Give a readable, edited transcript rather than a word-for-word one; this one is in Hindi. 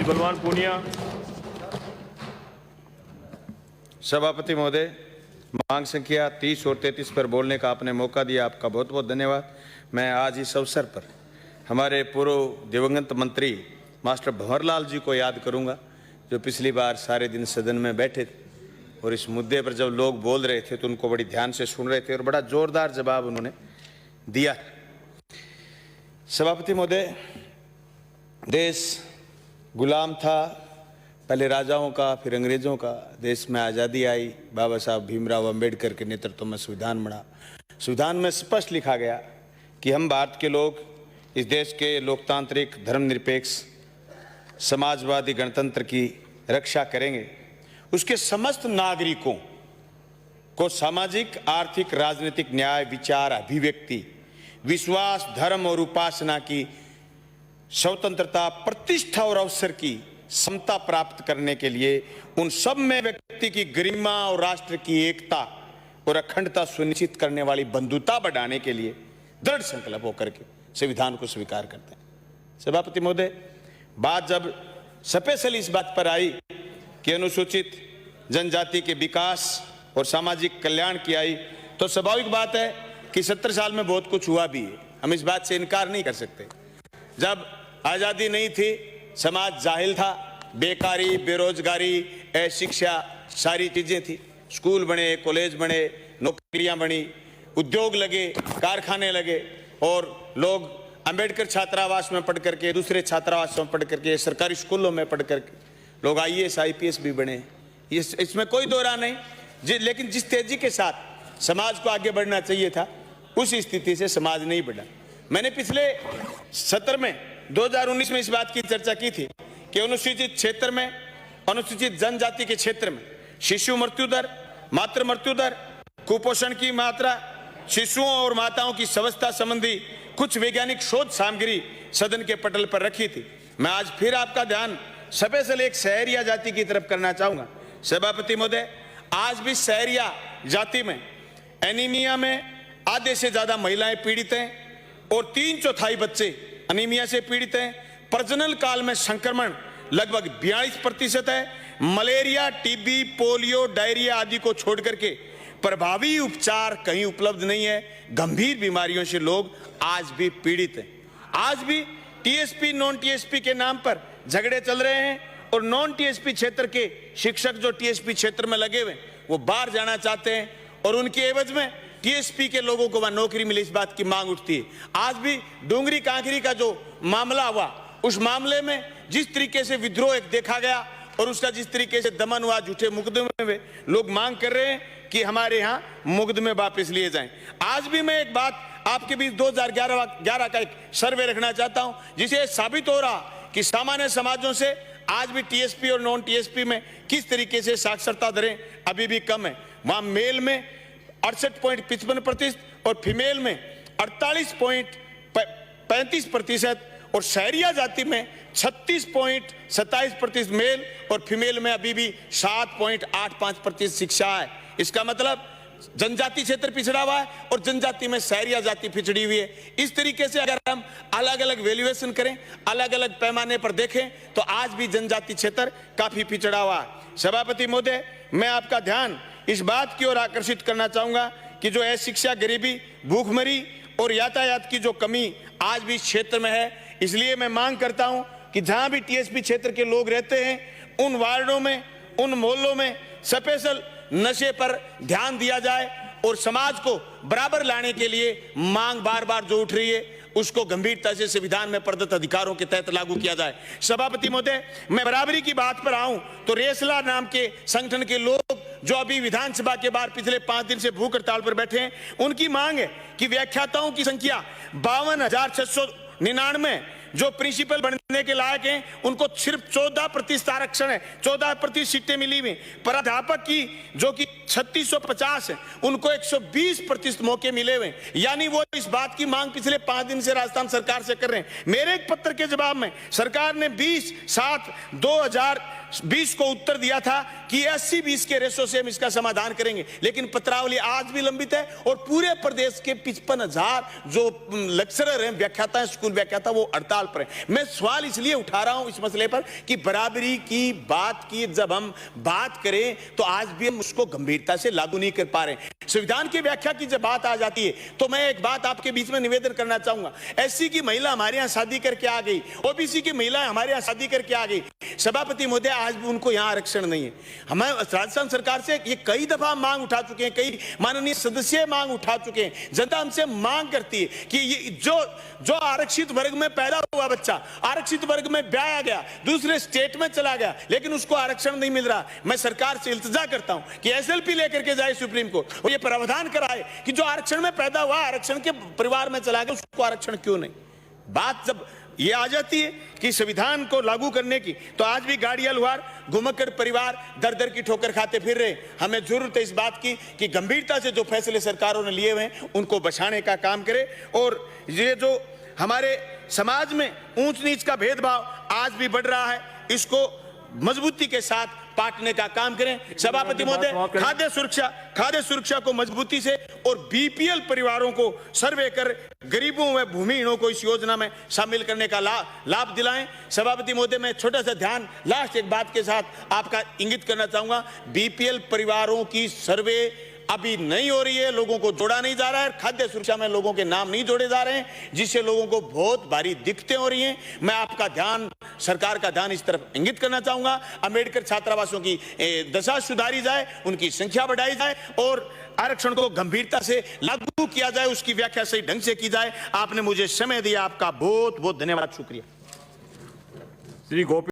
बलवान पूनिया। सभापति महोदय, मांग संख्या 30 और 33 पर बोलने का आपने मौका दिया, आपका बहुत बहुत धन्यवाद। मैं आज इस अवसर पर हमारे पूर्व दिवंगत मंत्री मास्टर भंवरलाल जी को याद करूंगा, जो पिछली बार सारे दिन सदन में बैठे थे और इस मुद्दे पर जब लोग बोल रहे थे तो उनको बड़ी ध्यान से सुन रहे थे और बड़ा जोरदार जवाब उन्होंने दिया। सभापति महोदय, देश गुलाम था, पहले राजाओं का फिर अंग्रेजों का। देश में आज़ादी आई, बाबा साहब भीमराव अंबेडकर के नेतृत्व में संविधान बना। संविधान में स्पष्ट लिखा गया कि हम भारत के लोग इस देश के लोकतांत्रिक, धर्मनिरपेक्ष, समाजवादी गणतंत्र की रक्षा करेंगे। उसके समस्त नागरिकों को सामाजिक, आर्थिक, राजनीतिक न्याय, विचार, अभिव्यक्ति, विश्वास, धर्म और उपासना की स्वतंत्रता, प्रतिष्ठा और अवसर की समता प्राप्त करने के लिए उन सब में व्यक्ति की गरिमा और राष्ट्र की एकता और अखंडता सुनिश्चित करने वाली बंधुता बढ़ाने के लिए दृढ़ संकल्प होकर के संविधान को स्वीकार करते हैं। सभापति महोदय, बात जब स्पेशली इस बात पर आई कि अनुसूचित जनजाति के विकास और सामाजिक कल्याण की आई, तो स्वाभाविक बात है कि 70 साल में बहुत कुछ हुआ भी है, हम इस बात से इनकार नहीं कर सकते। जब आज़ादी नहीं थी, समाज जाहिल था, बेकारी, बेरोजगारी, अशिक्षा, सारी चीजें थी। स्कूल बने, कॉलेज बने, नौकरियां बनी, उद्योग लगे, कारखाने लगे और लोग अंबेडकर छात्रावास में पढ़ करके, दूसरे छात्रावास में पढ़ करके, सरकारी स्कूलों में पढ़ करके लोग IAS IPS भी बने। इसमें कोई दो राय नहीं। लेकिन जिस तेजी के साथ समाज को आगे बढ़ना चाहिए था, उस स्थिति से समाज नहीं बढ़ा। मैंने पिछले सत्र में 2019 में इस बात की चर्चा की थी कि अनुसूचित क्षेत्र में, अनुसूचित जनजाति के क्षेत्र में शिशु मृत्यु दर, मातृ मृत्यु दर, कुपोषण की मात्रा, शिशुओं और माताओं की स्वास्थ्य संबंधी कुछ वैज्ञानिक शोध सामग्री सदन के पटल पर रखी थी। मैं आज फिर आपका ध्यान स्पेशल एक सहरिया जाति की तरफ करना चाहूंगा। सभापति महोदय, आज भी सहरिया जाति में एनीमिया में आधे से ज्यादा महिलाएं पीड़ित हैं और 3/4 बच्चे अनीमिया से पीड़ित हैं। प्रजनन काल में संक्रमण लगभग 42% है। मलेरिया, टीबी, पोलियो, डायरिया आदि को छोड़ करके प्रभावी उपचार कहीं उपलब्ध नहीं है। गंभीर बीमारियों से लोग आज भी पीड़ित हैं। आज भी TSP, नॉन TSP के नाम पर झगड़े चल रहे हैं और नॉन TSP क्षेत्र के शिक्षक जो TSP क्षेत्र में लगे हुए वो बाहर जाना चाहते हैं और उनके एवज में TSP के लोगों को वहां नौकरी मिले, इस बात की मांग उठती है। आज भी डूंगरी कांकरी का जो मामला हुआ, उस मामले में जिस तरीके से विद्रोह देखा गया और उसका जिस तरीके से दमन हुआ, झूठे मुकदमे में लोग मांग कर रहे हैं कि हमारे यहाँ मुकदमे वापस लिए जाएं। आज भी मैं एक बात आपके बीच 2011 का एक सर्वे रखना चाहता हूं, जिसे साबित हो रहा कि सामान्य समाजों से आज भी TSP और नॉन TSP में किस तरीके से साक्षरता दरें अभी भी कम है। वहां मेल में 68.55% और फीमेल में 48.35% और शहरिया जाति में 36.27% मेल और फीमेल में अभी भी 7.85% शिक्षा है। इसका मतलब जनजाति क्षेत्र पिछड़ा हुआ है और जनजाति में शहरिया जाति पिछड़ी हुई है। इस तरीके से अगर हम अलग अलग वैल्यूएशन करें, अलग अलग पैमाने पर देखें, तो आज भी जनजाति क्षेत्र काफी पिछड़ा हुआ है। सभापति महोदय, मैं आपका ध्यान इस बात की ओर आकर्षित करना चाहूंगा कि जो अशिक्षा, गरीबी, भूखमरी और यातायात की जो कमी आज भी इस क्षेत्र में है। इसलिए मैं मांग करता हूं कि जहां भी TSP क्षेत्र के लोग रहते हैं, उन वार्डों में, उन मोहल्लों में स्पेशल नशे पर ध्यान दिया जाए और समाज को बराबर लाने के लिए मांग बार बार जो उठ रही है, उसको गंभीरता से संविधान में प्रदत्त अधिकारों के तहत लागू किया जाए। सभापति महोदय, मैं बराबरी की बात पर आऊं तो रेसला नाम के संगठन के लोग जो अभी विधानसभा के बाहर पिछले 5 दिन से भूख हड़ताल पर बैठे हैं, उनकी मांग है कि व्याख्याताओं की संख्या 52,699 जो प्रिंसिपल बनने के लायक हैं, उनको सिर्फ 14% आरक्षण है, 14% सीटें मिली हुई। प्राध्यापक की जो कि 3650 है, उनको 120% मौके मिले हुए। यानी वो इस बात की मांग पिछले 5 दिन से राजस्थान सरकार से कर रहे हैं। मेरे एक पत्र के जवाब में सरकार ने 20/7/2000 2020 को उत्तर दिया था कि 80-20 के रेशो से हम इसका समाधान करेंगे, लेकिन पत्रावली आज भी लंबित है और पूरे प्रदेश के 55,000 जो लेक्चरर हैं, व्याख्याता हैं, स्कूल व्याख्याता, वो हड़ताल पर हैं। मैं सवाल इसलिए उठा रहा हूं इस मसले पर कि बराबरी की बात की जब हम बात करें तो आज भी हम उसको गंभीरता से लागू नहीं कर पा रहे हैं। संविधान की व्याख्या की जब बात आ जाती है तो मैं एक बात आपके बीच में निवेदन करना चाहूंगा। एससी की महिला हमारे यहां शादी करके आ गई, ओबीसी की महिला हमारे यहां शादी करके आ गई, सभापति महोदय आज भी उनको यहां आरक्षण नहीं है। हम राजस्थान सरकार से ये कई दफा मांग उठा चुके हैं, कई माननीय सदस्य मांग उठा चुके हैं। जनता हमसे मांग करती है कि ये जो आरक्षित वर्ग में पैदा हुआ बच्चा आरक्षित वर्ग में ब्याया गया, दूसरे स्टेट में चला गया, लेकिन उसको आरक्षण नहीं मिल रहा। मैं सरकार से इल्तिजा करता हूं कि एसएलपी लेकर के जाए सुप्रीम कोर्ट और ये प्रावधान कराए कि जो आरक्षण में पैदा हुआ, आरक्षण के परिवार में चला गया, उसको आरक्षण क्यों नहीं। बात जब ये आ जाती है कि संविधान को लागू करने की, तो आज भी गाड़िया लुहार घुमक्कड़ परिवार दर दर की ठोकर खाते फिर रहे। हमें जरूरत है इस बात की कि गंभीरता से जो फैसले सरकारों ने लिए हुए हैं उनको बचाने का काम करे। और ये जो हमारे समाज में ऊंच नीच का भेदभाव आज भी बढ़ रहा है, इसको मजबूती के साथ पाटने का काम करें। सभापति महोदय, खाद्य सुरक्षा को मजबूती से और बीपीएल परिवारों को सर्वे कर गरीबों व भूमिहीनों को इस योजना में शामिल करने का लाभ दिलाएं। सभापति महोदय, मैं छोटा सा ध्यान लास्ट एक बात के साथ आपका इंगित करना चाहूंगा। बीपीएल परिवारों की सर्वे अभी नहीं हो रही है, लोगों को जोड़ा नहीं जा रहा है, खाद्य सुरक्षा में लोगों के नाम नहीं जोड़े जा रहे हैं, जिससे लोगों को बहुत भारी दिक्कतें हो रही हैं। मैं आपका ध्यान, सरकार का ध्यान इस तरफ इंगित करना चाहूंगा। अंबेडकर छात्रावासों की दशा सुधारी जाए, उनकी संख्या बढ़ाई जाए और आरक्षण को गंभीरता से लागू किया जाए, उसकी व्याख्या सही ढंग से की जाए। आपने मुझे समय दिया, आपका बहुत बहुत धन्यवाद, शुक्रिया। श्री गोपी